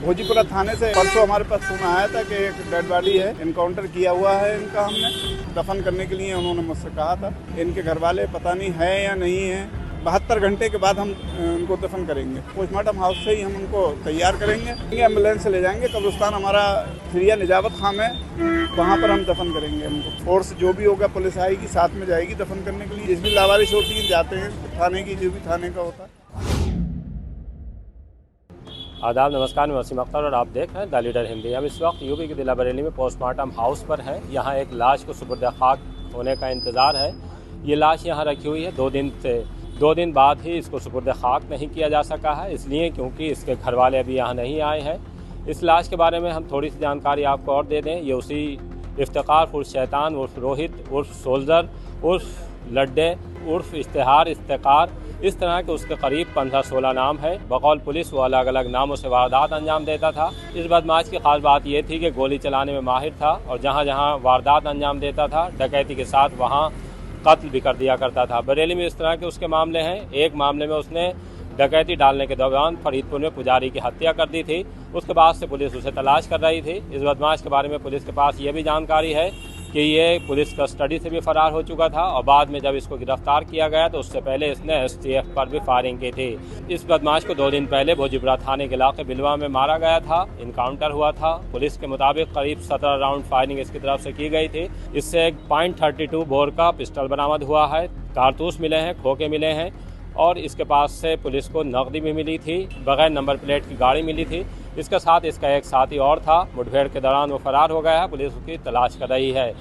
भोजीपुरा थाने से परसों हमारे पास फोन आया था कि एक डेड बॉडी है, इनकाउंटर किया हुआ है इनका। हमने दफन करने के लिए उन्होंने मुझसे कहा था। इनके घर वाले पता नहीं है या नहीं है। 72 घंटे के बाद हम उनको दफन करेंगे। पोस्टमार्टम हाउस से ही हम उनको तैयार करेंगे। एम्बुलेंस से ले जाएंगे। कब्रिस्तान हमारा फिरिया निजावत खाम है, वहाँ पर हम दफन करेंगे उनको। फोर्स जो भी होगा, पुलिस आएगी, साथ में जाएगी दफन करने के लिए। जिस भी लावारिश होती है जाते हैं थाने की, जो भी थाने का होता है। आदाब, नमस्कार, मैं वसीम अख्तर और आप देख रहे हैं द लीडर हिंदी। हम इस वक्त यूपी के जिला बरेली में पोस्टमार्टम हाउस पर हैं। यहाँ एक लाश को सुपुर्द खाक होने का इंतज़ार है। ये लाश यहाँ रखी हुई है 2 दिन बाद ही इसको सुपुर्द खाक नहीं किया जा सका है, इसलिए क्योंकि इसके घर वाले अभी यहाँ नहीं आए हैं। इस लाश के बारे में हम थोड़ी सी जानकारी आपको और दे दें। ये उसी इफ्तिकार उर्फ शैतान उर्फ रोहित उर्फ सोल्जर उर्फ लड्डे उर्फ इश्तिहार इफ्तिकार, इस तरह के उसके करीब 15-16 नाम है। बकौल पुलिस वो अलग अलग नामों से वारदात अंजाम देता था। इस बदमाश की खास बात यह थी कि गोली चलाने में माहिर था और जहाँ जहाँ वारदात अंजाम देता था डकैती के साथ वहाँ कत्ल भी कर दिया करता था। बरेली में इस तरह के उसके मामले हैं। एक मामले में उसने डकैती डालने के दौरान फरीदपुर में पुजारी की हत्या कर दी थी। उसके बाद से पुलिस उसे तलाश कर रही थी। इस बदमाश के बारे में पुलिस के पास ये भी जानकारी है कि ये पुलिस कस्टडी से भी फरार हो चुका था और बाद में जब इसको गिरफ्तार किया गया तो उससे पहले इसने STF पर भी फायरिंग की थी। इस बदमाश को 2 दिन पहले भोजीपुरा थाने के इलाके बिलवा में मारा गया था। इनकाउंटर हुआ था। पुलिस के मुताबिक करीब 17 राउंड फायरिंग इसकी तरफ से की गई थी। इससे एक .32 बोर का पिस्टल बरामद हुआ है, कारतूस मिले हैं, खोखे मिले हैं और इसके पास से पुलिस को नकदी भी मिली थी। बगैर नंबर प्लेट की गाड़ी मिली थी। इसके साथ इसका एक साथी और था। मुठभेड़ के दौरान वो फरार हो गया है। पुलिस उसकी तलाश कर रही है।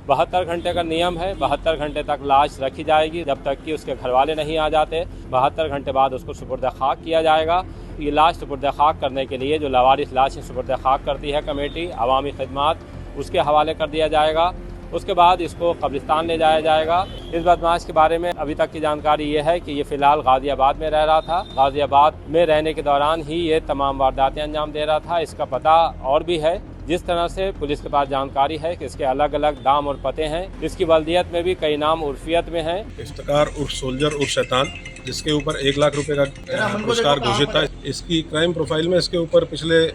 72 घंटे का नियम है। 72 घंटे तक लाश रखी जाएगी जब तक कि उसके घर वाले नहीं आ जाते। 72 घंटे बाद उसको सुपुर्द खाक किया जाएगा। ये लाश सुपुर्द खाक करने के लिए जो लावारिस लाशें सुपुर्द खाक करती है कमेटी अवामी खिदमात, उसके हवाले कर दिया जाएगा। उसके बाद इसको कब्रिस्तान ले जाया जाएगा। इस बदमाश के बारे में अभी तक की जानकारी ये है कि ये फ़िलहाल गाज़ियाबाद में रह रहा था। गाज़ियाबाद में रहने के दौरान ही ये तमाम वारदातें अंजाम दे रहा था। इसका पता और भी है। जिस तरह से पुलिस के पास जानकारी है कि इसके अलग अलग नाम और पते हैं। इसकी वल्दियत में भी कई नाम उर्फियत में हैं। इफ्तिकार उर्फ सोल्जर उर्फ शैतान, जिसके ऊपर 1 लाख रुपए का पुरस्कार घोषित था। इसकी क्राइम प्रोफाइल में इसके ऊपर पिछले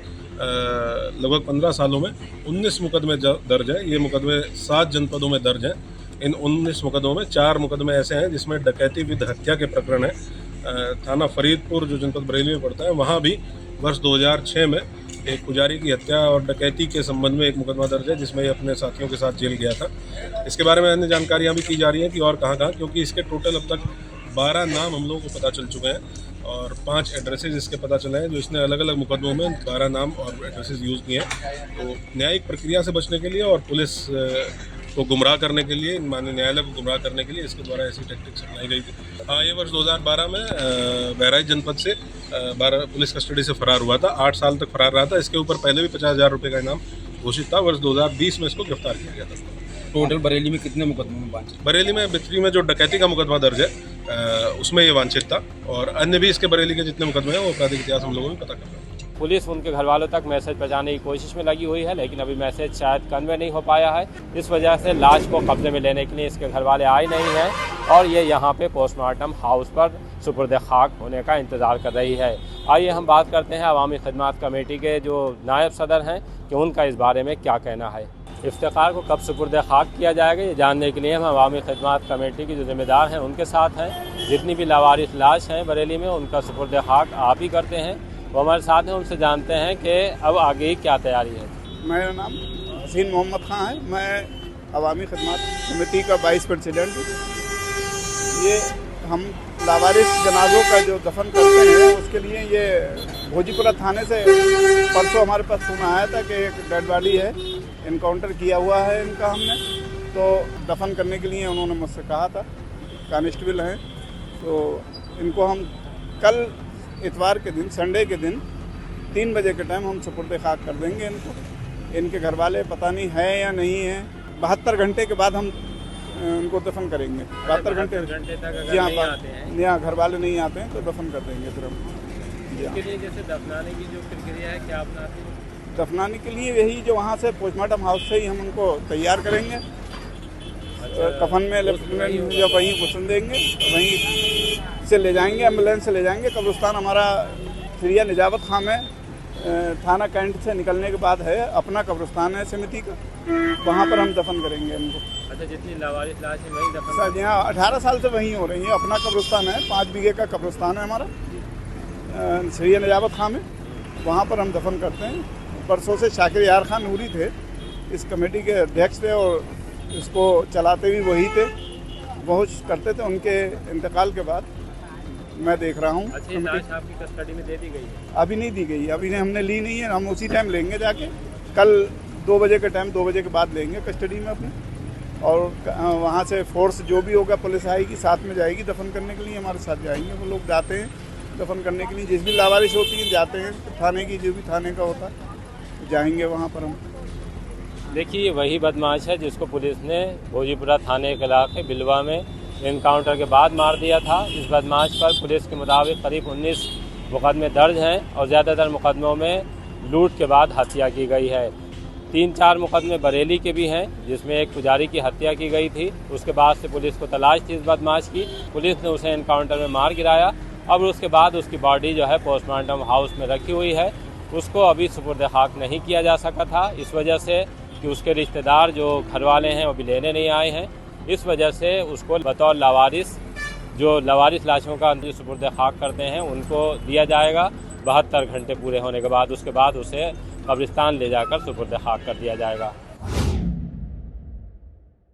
लगभग 15 सालों में 19 मुकदमे दर्ज है। ये मुकदमे 7 जनपदों में दर्ज हैं। इन 19 मुकदमों में 4 मुकदमे ऐसे हैं जिसमें डकैती विद हत्या के प्रकरण है। थाना फरीदपुर जो जनपद बरेली में पड़ता है, वहाँ भी वर्ष 2006 में एक पुजारी की हत्या और डकैती के संबंध में एक मुकदमा दर्ज है जिसमें ये अपने साथियों के साथ जेल गया था। इसके बारे में अन्य जानकारियाँ भी की जा रही हैं कि और कहाँ, क्योंकि इसके टोटल अब तक 12 नाम हम लोगों को पता चल चुके हैं और 5 एड्रेसेस इसके पता चले हैं जो इसने अलग अलग मुकदमों में 12 नाम और एड्रेसेस यूज़ किए हैं। तो न्यायिक प्रक्रिया से बचने के लिए और पुलिस को गुमराह करने के लिए, माननीय न्यायालय को गुमराह करने के लिए इसके द्वारा ऐसी टैक्टिक्स अपनाई गई थी। हाँ, ये वर्ष 2012 में बहराइच जनपद से 12 पुलिस कस्टडी से फरार हुआ था। 8 साल तक फरार रहा था। इसके ऊपर पहले भी 50,000 रुपये का इनाम घोषित था। वर्ष 2020 में इसको गिरफ्तार किया गया था। टोटल बरेली में कितने मुकदमे में वांछित? बरेली में बिथरी में जो डकैती का मुकदमा दर्ज है उसमें ये वांछित था और अन्य भी इसके बरेली के जितने मुकदमे हैं वो आपराधिक इतिहास हम लोगों ने पता कर रहे हैं। पुलिस उनके घर वालों तक मैसेज पहुंचाने की कोशिश में लगी हुई है, लेकिन अभी मैसेज शायद कन्वे नहीं हो पाया है। इस वजह से लाश को कब्जे में लेने के लिए इसके घर वाले आए नहीं हैं और ये यहाँ पे पोस्टमार्टम हाउस पर सुपुर्द खाक होने का इंतज़ार कर रही है। आइए हम बात करते हैं अवामी खिदमात कमेटी के जो नायब सदर हैं कि उनका इस बारे में क्या कहना है। इफ्तिकार को कब सुपुर्द खाक किया जाएगा ये जानने के लिए हम अवामी खिदमात कमेटी के जो जिम्मेदार हैं उनके साथ हैं। जितनी भी लावारिस लाश हैं बरेली में उनका सुपुर्द खाक आप ही करते हैं। वो हमारे साथ हैं, उनसे जानते हैं कि अब आगे क्या तैयारी है। मेरा नाम हसीन मोहम्मद खां है। मैं अवामी खिदमात कमेटी का वाइस प्रेसिडेंट हूँ। ये हम लावारिस जनाजों का जो दफन करते हैं उसके लिए ये भोजीपुरा थाने से परसों हमारे पास फोन आया था कि एक डेड बॉडी है, इनकाउंटर किया हुआ है इनका। हमने तो दफन करने के लिए उन्होंने मुझसे कहा था। कांस्टेबल हैं तो इनको हम कल इतवार के दिन, संडे के दिन 3 बजे के टाइम हम सुपुर्द खाक कर देंगे इनको। इनके घर वाले पता नहीं है या नहीं है। 72 घंटे के बाद हम उनको दफन करेंगे। 72 घंटे तक जी हाँ, यहाँ घर वाले नहीं आते हैं तो दफन कर देंगे फिर हम। इसके लिए जैसे दफनाने की जो प्रक्रिया है क्या अपनाते हैं? दफनाने के लिए यही जो वहाँ से पोस्टमार्टम हाउस से ही हम उनको तैयार करेंगे। कफन में लेफ्टिनेंट या वहीं घुसन देंगे, वहीं से ले जाएंगे, एम्बुलेंस से ले जाएंगे। कब्रिस्तान हमारा फिरिया निजावत खाम है, थाना कैंट से निकलने के बाद है अपना कब्रिस्तान है समिति का, वहाँ पर हम दफन करेंगे इनको। अच्छा, जितनी लावारिस लाश है वहीं दफन? सर यहाँ 18 साल से वहीं हो रही है, अपना कब्रिस्तान है, 5 बीघे का कब्रिस्तान है हमारा श्री नजाबत खां में, वहाँ पर हम दफन करते हैं। परसों से शाकिर यार खान नूरी थे, इस कमेटी के अध्यक्ष थे और इसको चलाते भी वही थे, बहुत करते थे। उनके इंतकाल के बाद मैं देख रहा हूँ। अच्छा, लाश आपकी कस्टडी में दे दी गई है? अभी नहीं दी गई, अभी हमने ली नहीं है, हम उसी टाइम लेंगे जाके, कल 2 बजे के टाइम 2 बजे के बाद लेंगे कस्टडी में अपने, और वहाँ से फोर्स जो भी होगा पुलिस आएगी, साथ में जाएगी दफन करने के लिए, हमारे साथ जाएंगे। वो लोग जाते हैं दफन करने के लिए, जिस भी लावारिश होती है जाते हैं थाने की, जो भी थाने का होता है जाएंगे वहाँ पर हम। देखिए, वही बदमाश है जिसको पुलिस ने भोजीपुरा थाने के इलाके बिलवा में इनकाउंटर के बाद मार दिया था। इस बदमाश पर पुलिस के मुताबिक करीब 19 मुकदमे दर्ज हैं और ज़्यादातर मुकदमों में लूट के बाद हत्या की गई है। 3-4 मुकदमे बरेली के भी हैं, जिसमें एक पुजारी की हत्या की गई थी। उसके बाद से पुलिस को तलाश थी इस बदमाश की, पुलिस ने उसे एनकाउंटर में मार गिराया। अब उसके बाद उसकी बॉडी जो है पोस्टमार्टम हाउस में रखी हुई है, उसको अभी सुपुर्द खाक नहीं किया जा सका था, इस वजह से कि उसके रिश्तेदार जो घर वाले हैं वो भी लेने नहीं आए हैं। इस वजह से उसको बतौर लावारिस, जो लावारिस लाशों का सुपुर्द खाक करते हैं, उनको दिया जाएगा 72 घंटे पूरे होने के बाद। उसके बाद उसे कब्रिस्तान ले जाकर सुपुर्द खाक कर दिया जाएगा।